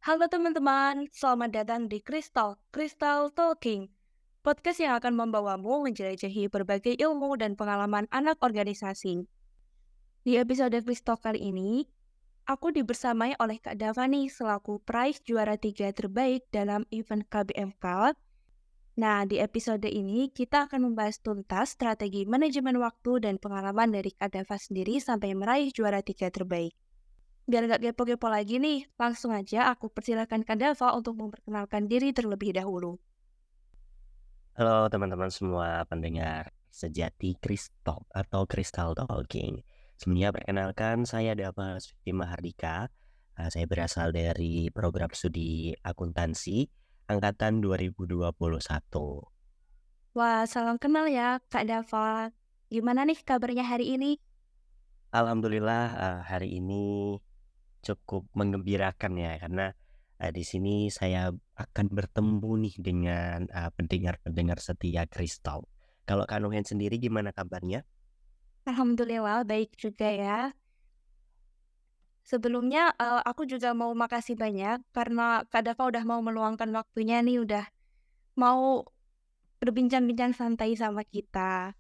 Halo teman-teman, selamat datang di Crystal Talking, podcast yang akan membawamu menjelajahi berbagai ilmu dan pengalaman anak organisasi. Di episode Crystal kali ini, aku dibersamai oleh Kak Davani selaku prize juara 3 terbaik dalam event KBMK. Nah, di episode ini kita akan membahas tuntas strategi manajemen waktu dan pengalaman dari Kak Dava sendiri sampai meraih juara 3 terbaik. Biar nggak kepo-kepo lagi nih, langsung aja aku persilakan Kak Dava untuk memperkenalkan diri terlebih dahulu. Halo teman-teman semua pendengar sejati Kristalk atau Crystal Talking. Sebelumnya perkenalkan saya Dava Suti Mahardika. Saya berasal dari program studi akuntansi angkatan 2021. Wah, salam kenal ya Kak Dava. Gimana nih kabarnya hari ini? Alhamdulillah hari ini cukup menggembirakan ya karena di sini saya akan bertemu nih dengan pendengar-pendengar setia Kristal. Kalau Kak Nuhen sendiri gimana kabarnya? Alhamdulillah baik juga ya. Sebelumnya aku juga mau makasih banyak karena Kak Dava udah mau meluangkan waktunya nih, udah mau berbincang-bincang santai sama kita.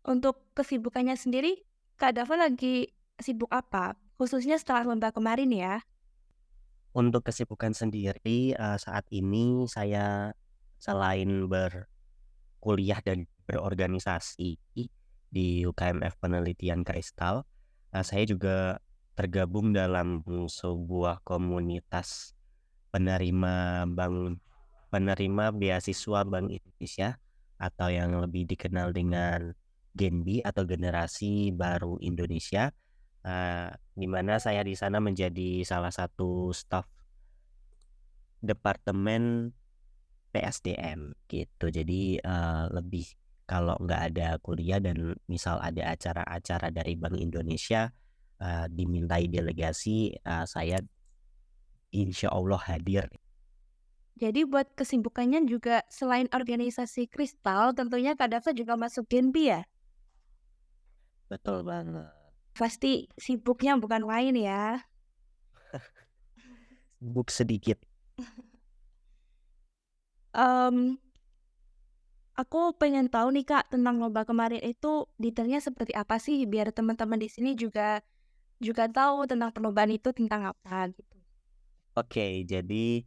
Untuk kesibukannya sendiri, Kak Dava lagi sibuk apa? Khususnya setelah lomba kemarin ya. Untuk kesibukan sendiri, saat ini saya selain berkuliah dan berorganisasi di UKMF Penelitian Kristal, saya juga tergabung dalam sebuah komunitas penerima penerima beasiswa Bank Indonesia atau yang lebih dikenal dengan GENBI atau Generasi Baru Indonesia, di mana saya di sana menjadi salah satu staf departemen PSDM gitu. Jadi, lebih kalau nggak ada kuliah dan misal ada acara-acara dari Bank Indonesia, dimintai delegasi, saya insya Allah hadir. Jadi buat kesibukannya juga selain organisasi Kristal, tentunya Kak Dava juga masuk Genbi ya? Betul banget. Pasti sibuknya bukan main ya. Sibuk sedikit. Mmm, aku pengen tahu nih Kak, tentang lomba kemarin itu detailnya seperti apa sih? Biar teman-teman di sini juga tahu tentang perlombaan itu tentang apa gitu. Oke, jadi,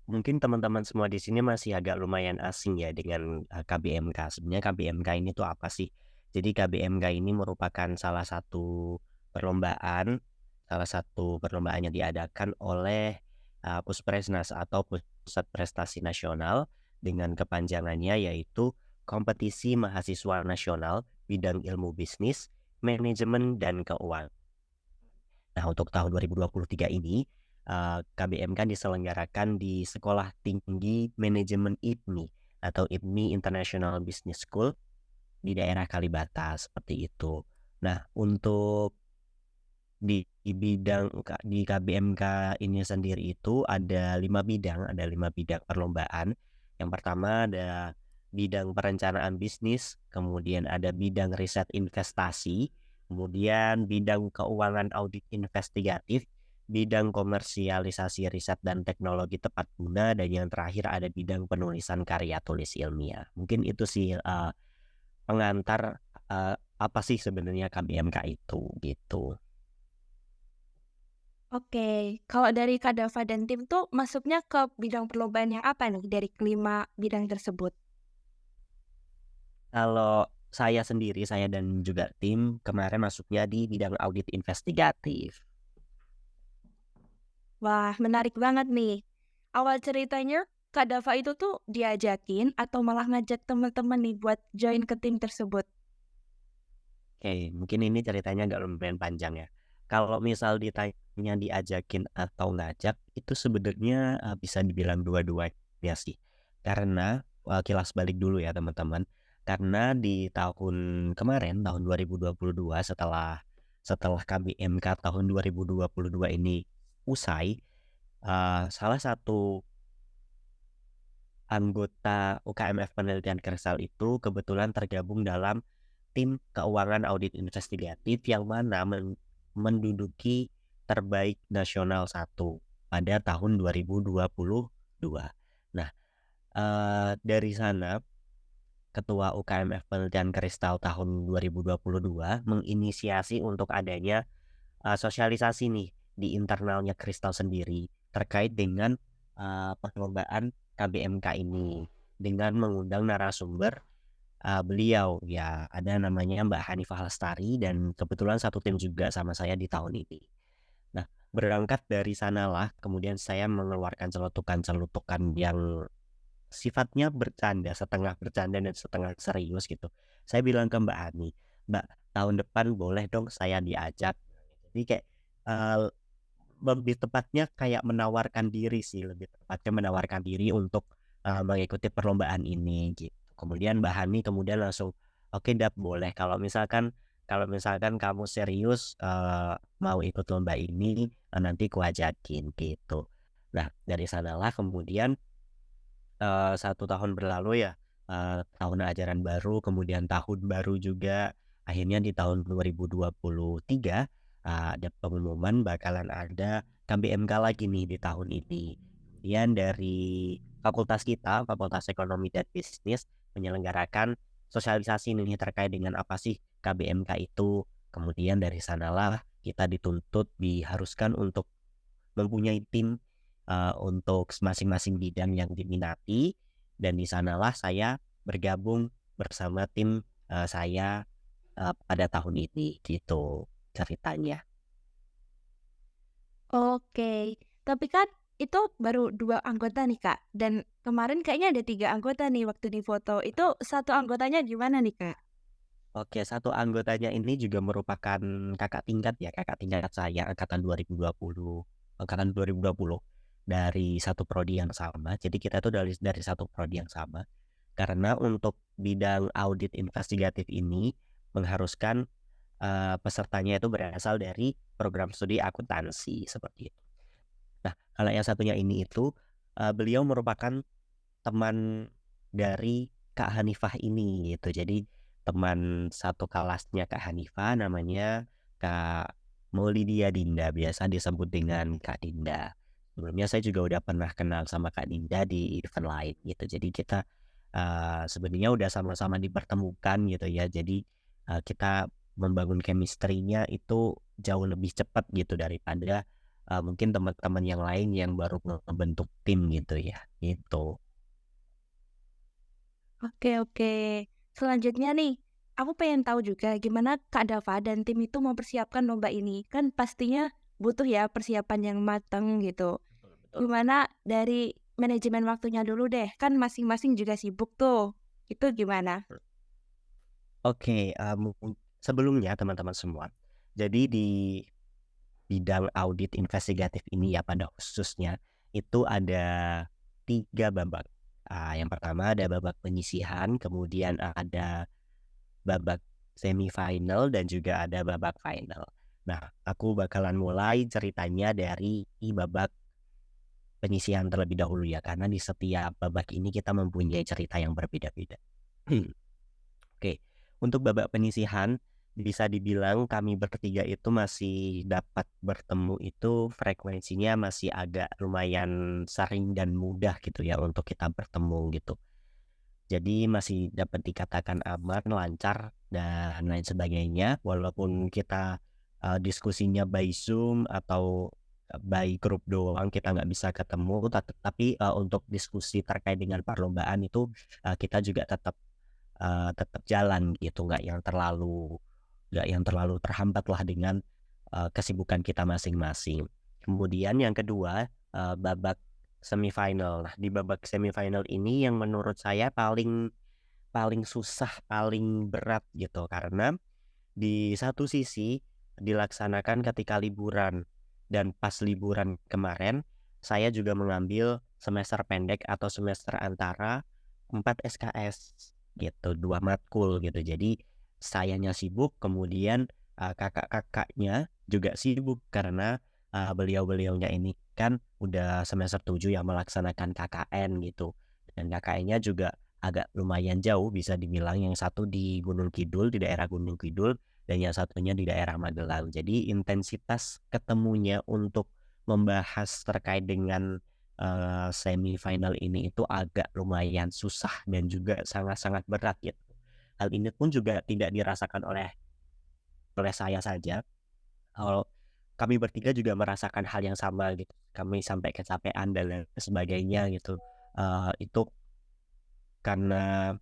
mungkin teman-teman semua di sini masih agak lumayan asing ya dengan, KBMK. Sebenarnya KBMK ini tuh apa sih? Jadi KBMK ini merupakan salah satu perlombaan yang diadakan oleh, Puspresnas atau Pusat Prestasi Nasional dengan kepanjangannya yaitu Kompetisi Mahasiswa Nasional Bidang Ilmu Bisnis, Manajemen, dan Keuangan. Nah, untuk tahun 2023 ini, KBMK diselenggarakan di Sekolah Tinggi Manajemen IPMI atau IPMI International Business School di daerah Kalibata, seperti itu. Nah, untuk di KBMK ini sendiri itu ada 5 bidang perlombaan. Yang pertama ada bidang perencanaan bisnis, kemudian ada bidang riset investasi, kemudian bidang keuangan audit investigatif, bidang komersialisasi riset dan teknologi tepat guna, dan yang terakhir ada bidang penulisan karya tulis ilmiah. Mungkin itu sih, pengantar, apa sih sebenarnya KBMK itu, gitu. Oke, kalau dari Kak Dava dan tim tuh masuknya ke bidang perlombaan yang apa nih dari kelima bidang tersebut? Kalau saya dan juga tim kemarin masuknya di bidang audit investigatif. Wah, menarik banget nih. Awal ceritanya Kak Dava itu tuh diajakin atau malah ngajak teman-teman nih buat join ke tim tersebut? Oke, mungkin ini ceritanya agak lumayan panjang ya. Kalau misal ditanya diajakin atau ngajak, itu sebenarnya, bisa dibilang dua-duanya sih. Karena, kilas balik dulu ya teman-teman, karena di tahun kemarin, tahun 2022 setelah setelah KBMK tahun 2022 ini usai, salah satu anggota UKMF Penelitian Kersal itu kebetulan tergabung dalam tim keuangan audit investigatif yang mana menduduki terbaik nasional satu. pada tahun 2022. Nah, dari sana Ketua UKMF Penelitian Kristal tahun 2022 menginisiasi untuk adanya sosialisasi nih di internalnya Kristal sendiri terkait dengan perlombaan KBMK ini dengan mengundang narasumber beliau ya ada namanya Mbak Hanifah Lestari dan kebetulan satu tim juga sama saya di tahun ini. Nah, berangkat dari sanalah kemudian saya mengeluarkan celetukan-celetukan yang sifatnya setengah bercanda dan setengah serius gitu. Saya bilang ke Mbak Hani, "Mbak, tahun depan boleh dong saya diajak." Jadi kayak, eee, lebih tepatnya kayak menawarkan diri sih, lebih tepatnya menawarkan diri untuk, mengikuti perlombaan ini gitu. Kemudian Mbak Hani kemudian langsung, "Oke Dap, boleh kalau misalkan kamu serius, mau ikut lomba ini, nanti kuajakin," gitu. Nah, dari sanalah kemudian 1 tahun berlalu ya, tahun ajaran baru, kemudian tahun baru juga, akhirnya di tahun 2023, ada pengumuman bakalan ada KBMK lagi nih di tahun ini. Kemudian dari fakultas kita, Fakultas Ekonomi dan Bisnis, menyelenggarakan sosialisasi nih terkait dengan apa sih KBMK itu. Kemudian dari sanalah kita diharuskan untuk mempunyai tim, untuk masing-masing bidang yang diminati dan di sanalah saya bergabung bersama tim, saya, pada tahun ini gitu ceritanya. Oke, tapi kan itu baru 2 anggota nih, Kak, dan kemarin kayaknya ada 3 anggota nih waktu di foto. Itu satu anggotanya gimana nih, Kak? Oke, satu anggotanya ini juga merupakan kakak tingkat ya, kakak tingkat saya angkatan 2020 dari satu prodi yang sama. Jadi kita tuh dari satu prodi yang sama. Karena untuk bidang audit investigatif ini mengharuskan, pesertanya itu berasal dari program studi akuntansi, seperti itu. Nah, kalau yang satunya ini itu, beliau merupakan teman dari Kak Hanifah ini, gitu. Jadi teman satu kelasnya Kak Hanifah namanya Kak Maulidia Dinda, biasa disebut dengan Kak Dinda. Sebelumnya saya juga udah pernah kenal sama Kak Dinda di event lain gitu. Jadi kita, sebenarnya udah sama-sama dipertemukan gitu ya. Jadi, kita membangun chemistry-nya itu jauh lebih cepat gitu daripada, mungkin teman-teman yang lain yang baru ngebentuk tim gitu ya, gitu. Oke oke. Selanjutnya nih, aku pengen tahu juga gimana Kak Dava dan tim itu mempersiapkan lomba ini. Kan pastinya butuh ya persiapan yang matang gitu. Betul betul. Gimana dari manajemen waktunya dulu deh, kan masing-masing juga sibuk tuh. Itu gimana? Oke, sebelumnya teman-teman semua, jadi di bidang audit investigatif ini ya pada khususnya, itu ada 3 babak. Yang pertama ada babak penyisihan, kemudian ada babak semifinal dan juga ada babak final. Nah, aku bakalan mulai ceritanya dari babak penyisihan terlebih dahulu ya, karena di setiap babak ini kita mempunyai cerita yang berbeda-beda. Oke, untuk babak penyisihan bisa dibilang kami bertiga itu masih dapat bertemu itu frekuensinya masih agak lumayan sering dan mudah gitu ya untuk kita bertemu gitu. Jadi masih dapat dikatakan aman, lancar dan lain sebagainya walaupun kita, diskusinya by Zoom atau, by grup doang kita nggak bisa ketemu tapi, untuk diskusi terkait dengan perlombaan itu, kita juga tetap jalan gitu, nggak yang terlalu terhambatlah dengan, kesibukan kita masing-masing. Kemudian yang kedua, babak semifinal. Nah, di babak semifinal ini yang menurut saya paling paling susah, paling berat gitu, karena di satu sisi dilaksanakan ketika liburan dan pas liburan kemarin saya juga mengambil semester pendek atau semester antara 4 SKS gitu, 2 matkul gitu. Jadi sayanya sibuk, kemudian, kakak-kakaknya juga sibuk karena, beliau-beliaunya ini kan udah semester 7 yang melaksanakan KKN gitu. Dan KKN-nya juga agak lumayan jauh bisa dibilang, yang satu di Gunung Kidul, di daerah Gunung Kidul, dan yang satunya di daerah Magelang. Jadi intensitas ketemunya untuk membahas terkait dengan, semifinal ini itu agak lumayan susah dan juga sangat-sangat berat gitu. Hal ini pun juga tidak dirasakan oleh saya saja, kalau kami bertiga juga merasakan hal yang sama gitu. Kami sampai kecapean dan lain sebagainya gitu. Itu karena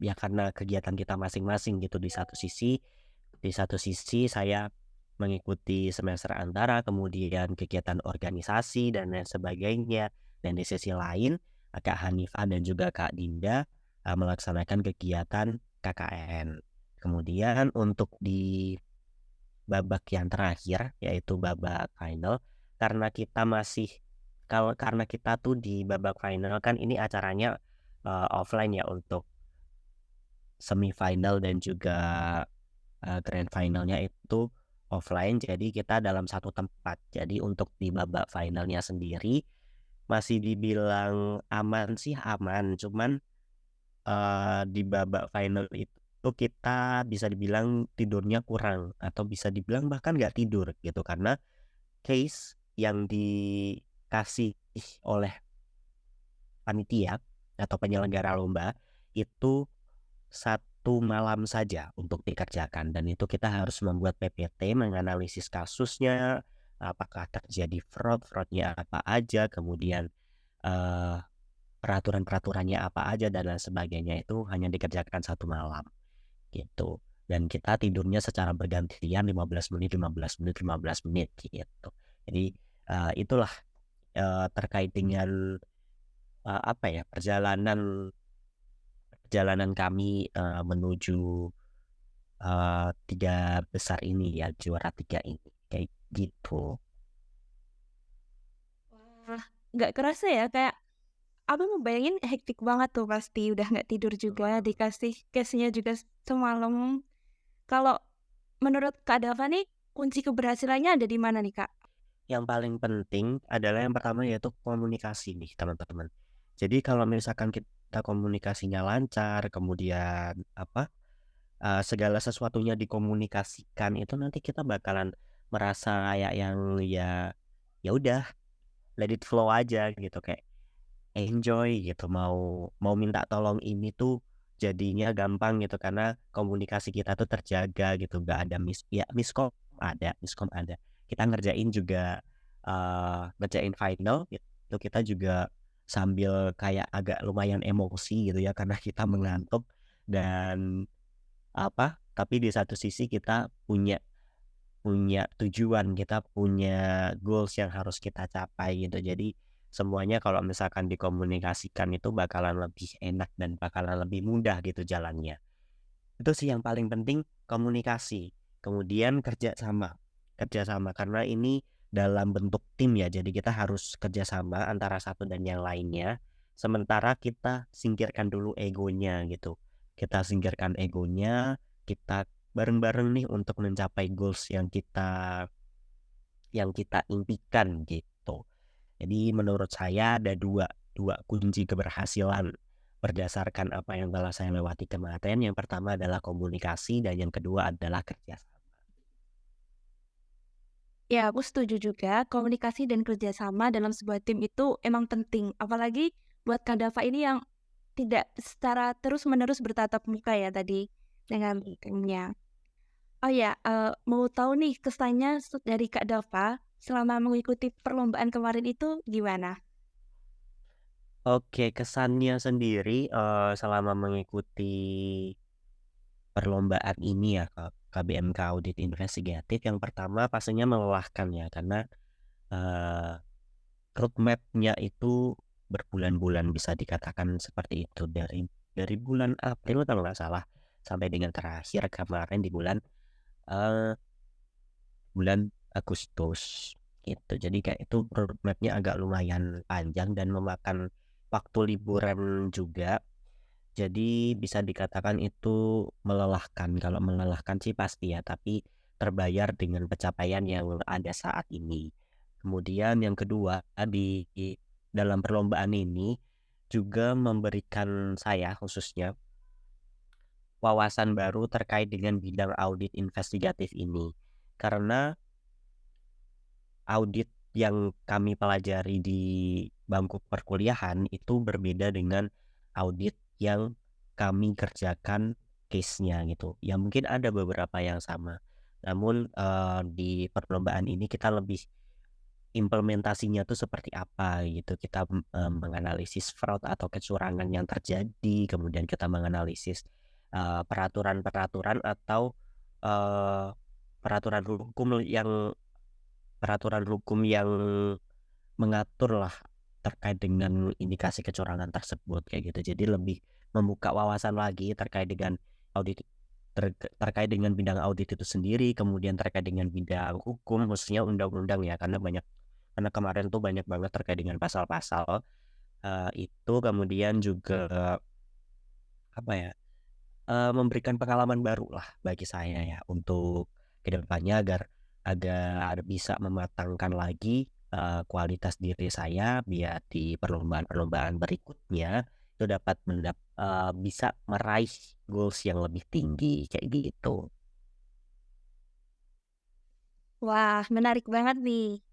karena kegiatan kita masing-masing gitu. Di satu sisi saya mengikuti semester antara, kemudian kegiatan organisasi dan lain sebagainya. Dan di sisi lain, Kak Hanifah dan juga Kak Dinda melaksanakan kegiatan KKN. Kemudian untuk di babak yang terakhir, yaitu babak final, karena kita masih karena kita tuh di babak final kan ini acaranya offline ya untuk semifinal dan juga grand finalnya itu offline, jadi kita dalam satu tempat. Jadi untuk di babak finalnya sendiri masih dibilang aman sih aman, cuman di babak final itu kita bisa dibilang tidurnya kurang atau bisa dibilang bahkan nggak tidur gitu, karena case yang dikasih oleh panitia atau penyelenggara lomba itu satu malam saja untuk dikerjakan, dan itu kita harus membuat PPT menganalisis kasusnya, apakah terjadi fraudnya apa aja, kemudian eh, peraturan-peraturannya apa aja dan lain sebagainya, itu hanya dikerjakan satu malam gitu. Dan kita tidurnya secara bergantian 15 menit, 15 menit, 15 menit gitu. Jadi itulah terkait dengan apa ya, perjalanan kami menuju 3 besar ini ya, juara 3 ini, kayak gitu. Wah, nggak kerasa ya, kayak Abang ngebayangin hektik banget tuh pasti, udah nggak tidur juga, dikasih case-nya juga semalam. Kalau menurut Kak Dava nih, kunci keberhasilannya ada di mana nih, Kak? Yang paling penting adalah yang pertama yaitu komunikasi nih teman-teman. Jadi kalau misalkan kita komunikasinya lancar, kemudian segala sesuatunya dikomunikasikan, itu nanti kita bakalan merasa kayak yang ya udah, let it flow aja gitu, kayak enjoy gitu, mau mau minta tolong ini tuh jadinya gampang gitu, karena komunikasi kita tuh terjaga gitu, nggak ada miskom ada. Kita ngerjain juga, ngerjain final itu kita juga sambil kayak agak lumayan emosi gitu ya, karena kita mengantuk dan tapi di satu sisi kita punya punya tujuan, kita punya goals yang harus kita capai gitu. Jadi semuanya kalau misalkan dikomunikasikan itu bakalan lebih enak dan bakalan lebih mudah gitu jalannya. Itu sih yang paling penting, komunikasi. Kemudian kerjasama karena ini dalam bentuk tim ya. Jadi kita harus kerjasama antara satu dan yang lainnya. Sementara kita singkirkan dulu egonya gitu. Kita singkirkan egonya, kita bareng-bareng nih untuk mencapai goals yang kita impikan gitu. Jadi menurut saya ada dua dua kunci keberhasilan berdasarkan apa yang telah saya lewati kemarin. Yang pertama adalah komunikasi dan yang kedua adalah kerjasama. Ya, aku setuju juga, komunikasi dan kerjasama dalam sebuah tim itu emang penting. Apalagi buat Kak Dava ini yang tidak secara terus-menerus bertatap muka ya tadi dengan timnya. Oh ya, mau tahu nih kesannya dari Kak Dava selama mengikuti perlombaan kemarin itu gimana? Oke, kesannya sendiri selama mengikuti perlombaan ini ya, KBMK Audit Investigatif, yang pertama pastinya melelahkan ya, karena eh, roadmap-nya itu berbulan-bulan, bisa dikatakan seperti itu, dari bulan April kalau nggak salah sampai dengan terakhir kemarin di eh, bulan Agustus gitu. Jadi kayak itu roadmap-nya agak lumayan panjang dan memakan waktu liburan juga. Jadi bisa dikatakan itu melelahkan. Kalau melelahkan sih pasti ya, tapi terbayar dengan pencapaian yang ada saat ini. Kemudian yang kedua, di dalam perlombaan ini juga memberikan saya khususnya wawasan baru terkait dengan bidang audit investigatif ini. Karena audit yang kami pelajari di bangku perkuliahan itu berbeda dengan audit yang kami kerjakan case-nya gitu. Ya mungkin ada beberapa yang sama. Namun di perlombaan ini kita lebih implementasinya tuh seperti apa gitu. Kita menganalisis fraud atau kecurangan yang terjadi, kemudian kita menganalisis peraturan-peraturan atau eh, peraturan hukum yang peraturan hukum yang mengatur lah terkait dengan indikasi kecurangan tersebut kayak gitu. Jadi lebih membuka wawasan lagi terkait dengan audit terkait dengan bidang audit itu sendiri, kemudian terkait dengan bidang hukum khususnya undang-undang ya karena kemarin tuh banyak banget terkait dengan pasal-pasal itu kemudian juga apa ya memberikan pengalaman baru lah bagi saya ya untuk kedepannya agar bisa mematangkan lagi kualitas diri saya biar di perlombaan-perlombaan berikutnya itu dapat bisa meraih goals yang lebih tinggi kayak gitu. Wah, menarik banget nih.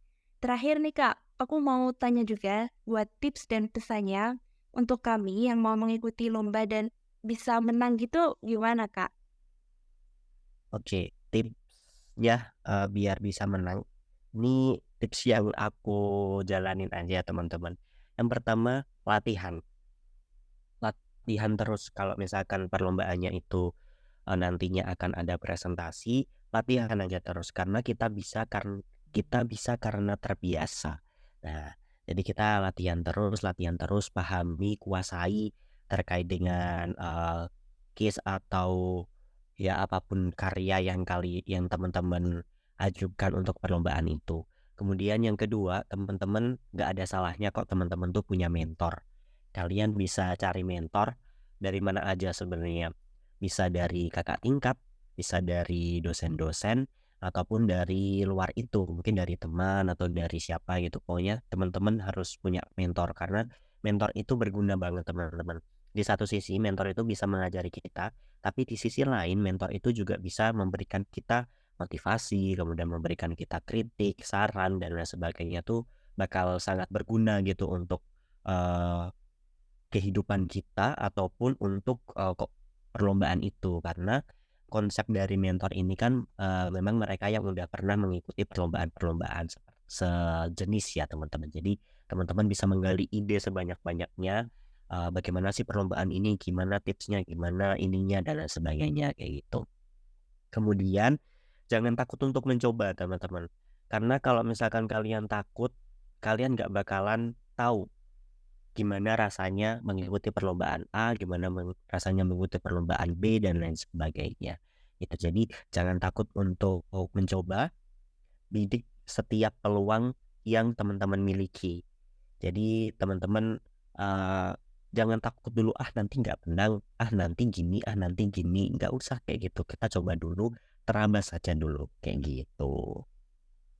Terakhir nih Kak, aku mau tanya juga buat tips dan pesannya untuk kami yang mau mengikuti lomba dan bisa menang gitu gimana Kak? Oke, tipsnya biar bisa menang. Ini tips yang aku jalanin aja teman-teman. Yang pertama latihan. Latihan terus kalau misalkan perlombaannya itu nantinya akan ada presentasi, latihan aja terus karena kita bisa karena terbiasa. Nah, jadi kita latihan terus, pahami, kuasai terkait dengan case atau ya apapun karya yang teman-teman ajukan untuk perlombaan itu. Kemudian yang kedua, teman-teman nggak ada salahnya kok teman-teman tuh punya mentor. Kalian bisa cari mentor dari mana aja sebenarnya. Bisa dari kakak tingkat, bisa dari dosen-dosen, ataupun dari luar itu, mungkin dari teman atau dari siapa gitu. Pokoknya teman-teman harus punya mentor karena mentor itu berguna banget teman-teman. Di satu sisi mentor itu bisa mengajari kita, tapi di sisi lain mentor itu juga bisa memberikan kita motivasi, kemudian memberikan kita kritik, saran dan lain sebagainya tuh bakal sangat berguna gitu untuk eh, kehidupan kita ataupun untuk kok perlombaan itu karena konsep dari mentor ini kan memang mereka yang udah pernah mengikuti perlombaan-perlombaan sejenis ya teman-teman. Jadi teman-teman bisa menggali ide sebanyak-banyaknya bagaimana sih perlombaan ini, gimana tipsnya, gimana ininya dan lain sebagainya kayak gitu. Kemudian jangan takut untuk mencoba teman-teman. Karena kalau misalkan kalian takut, kalian nggak bakalan tahu gimana rasanya mengikuti perlombaan A, gimana rasanya mengikuti perlombaan B dan lain sebagainya. Itu jadi jangan takut untuk mencoba, bidik setiap peluang yang teman-teman miliki. Jadi teman-teman eh, jangan takut dulu nanti nggak menang, nanti gini, nggak usah kayak gitu. Kita coba dulu, terabas saja dulu kayak gitu.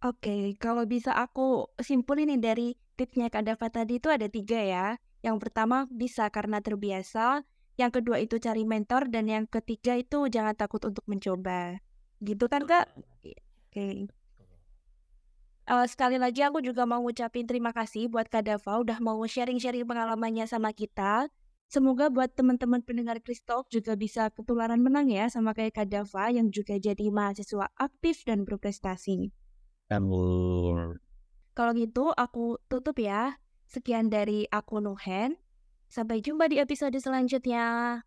Oke, kalau bisa aku simpulin nih dari tipsnya Kak Dava tadi itu ada 3 ya. Yang pertama bisa karena terbiasa, yang kedua itu cari mentor, dan yang ketiga itu jangan takut untuk mencoba. Gitu kan Kak? Oke. Sekali lagi aku juga mau ngucapin terima kasih buat Kak Dava udah mau sharing-sharing pengalamannya sama kita. Semoga buat teman-teman pendengar Kristalk juga bisa ketularan menang ya sama kayak Kak Dava yang juga jadi mahasiswa aktif dan berprestasi. Namun Kalau gitu aku tutup ya. Sekian dari aku Nuhen. Sampai jumpa di episode selanjutnya.